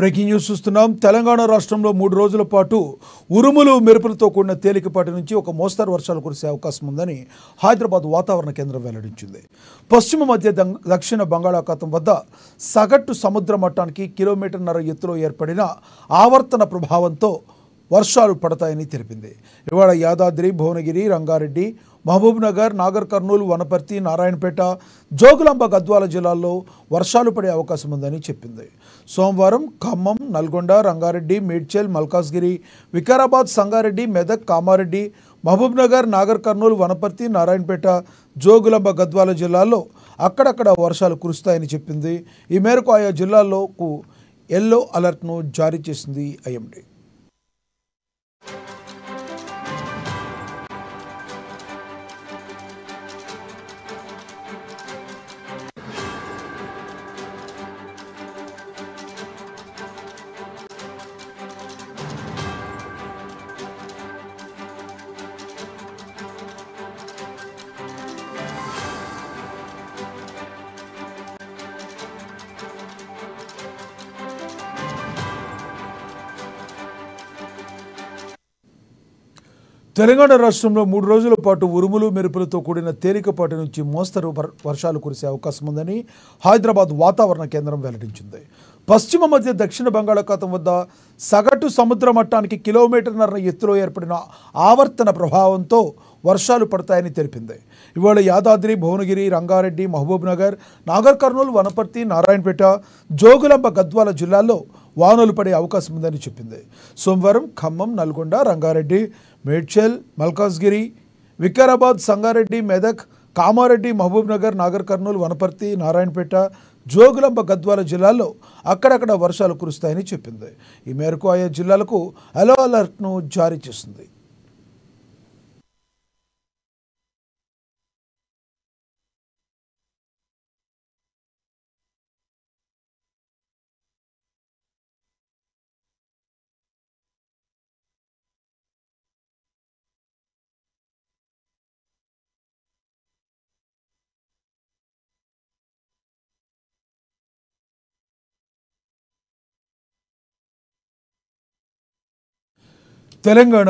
Breaking news చూస్తున్నాం. తెలంగాణ రాష్ట్రంలో 3 రోజుల పాటు ఉరుములు మెరుపులతో కూడిన తేలికపాటి నుంచి ఒక మోస్తరు వర్షాలు కురిసే అవకాశం ఉందని హైదరాబాద్ వాతావరణ కేంద్రం వెల్లడించింది. పశ్చిమ మధ్య దక్షిణ బంగాళాఖాతం వద్ద సగటు సముద్ర మట్టానికి కిలోమీటర్న్నర ఎత్తులో ఏర్పడిన ఆవర్తన ప్రభావంతో వర్షాలు పడతాయని తెలిపింది. ఇవాళ యాదాద్రి, భువనగిరి, రంగారెడ్డి, మహబూబ్ నగర్, నాగర్ కర్నూలు, వనపర్తి, నారాయణపేట, జోగులాంబ, గద్వాల జిల్లాల్లో వర్షాలు పడే అవకాశం ఉందని చెప్పింది. సోమవారం ఖమ్మం, నల్గొండ, రంగారెడ్డి, మేడ్చల్, మల్కాజ్గిరి, వికారాబాద్, సంగారెడ్డి, మెదక్, కామారెడ్డి, మహబూబ్ నగర్, నాగర్ కర్నూలు, వనపర్తి, నారాయణపేట, జోగులాంబ, గద్వాల జిల్లాల్లో అక్కడక్కడ వర్షాలు కురుస్తాయని చెప్పింది. ఈ మేరకు ఆయా జిల్లాల్లోకు ఎల్లో అలర్ట్ను జారీ చేసింది ఐఎండీ. తెలంగాణ రాష్ట్రంలో 3 రోజుల పాటు ఉరుములు మెరుపులతో కూడిన తేలికపాటి నుంచి మోస్తరు వర్షాలు కురిసే అవకాశం ఉందని హైదరాబాద్ వాతావరణ కేంద్రం వెల్లడించింది. పశ్చిమ మధ్య దక్షిణ బంగాళాఖాతం వద్ద సగటు సముద్ర మట్టానికి కిలోమీటర్న్నర ఎత్తులో ఏర్పడిన ఆవర్తన ప్రభావంతో వర్షాలు పడతాయని తెలిపింది. ఇవాళ యాదాద్రి, భువనగిరి, రంగారెడ్డి, మహబూబ్ నగర్, నాగర్ కర్నూలు, వనపర్తి, నారాయణపేట, జోగులాంబ, గద్వాల జిల్లాల్లో వానలు పడే అవకాశం ఉందని చెప్పింది. సోమవారం ఖమ్మం, నల్గొండ, రంగారెడ్డి, మేడ్చల్, మల్కాజ్గిరి, వికారాబాద్, సంగారెడ్డి, మెదక్, కామారెడ్డి, మహబూబ్ నగర్, నాగర్ కర్నూలు, వనపర్తి, నారాయణపేట, జోగులాంబ, గద్వాల జిల్లాల్లో అక్కడక్కడ వర్షాలు కురుస్తాయని చెప్పింది. ఈ మేరకు ఆయా జిల్లాలకు ఎల్లో అలర్ట్ను జారీ చేసింది. తెలంగాణ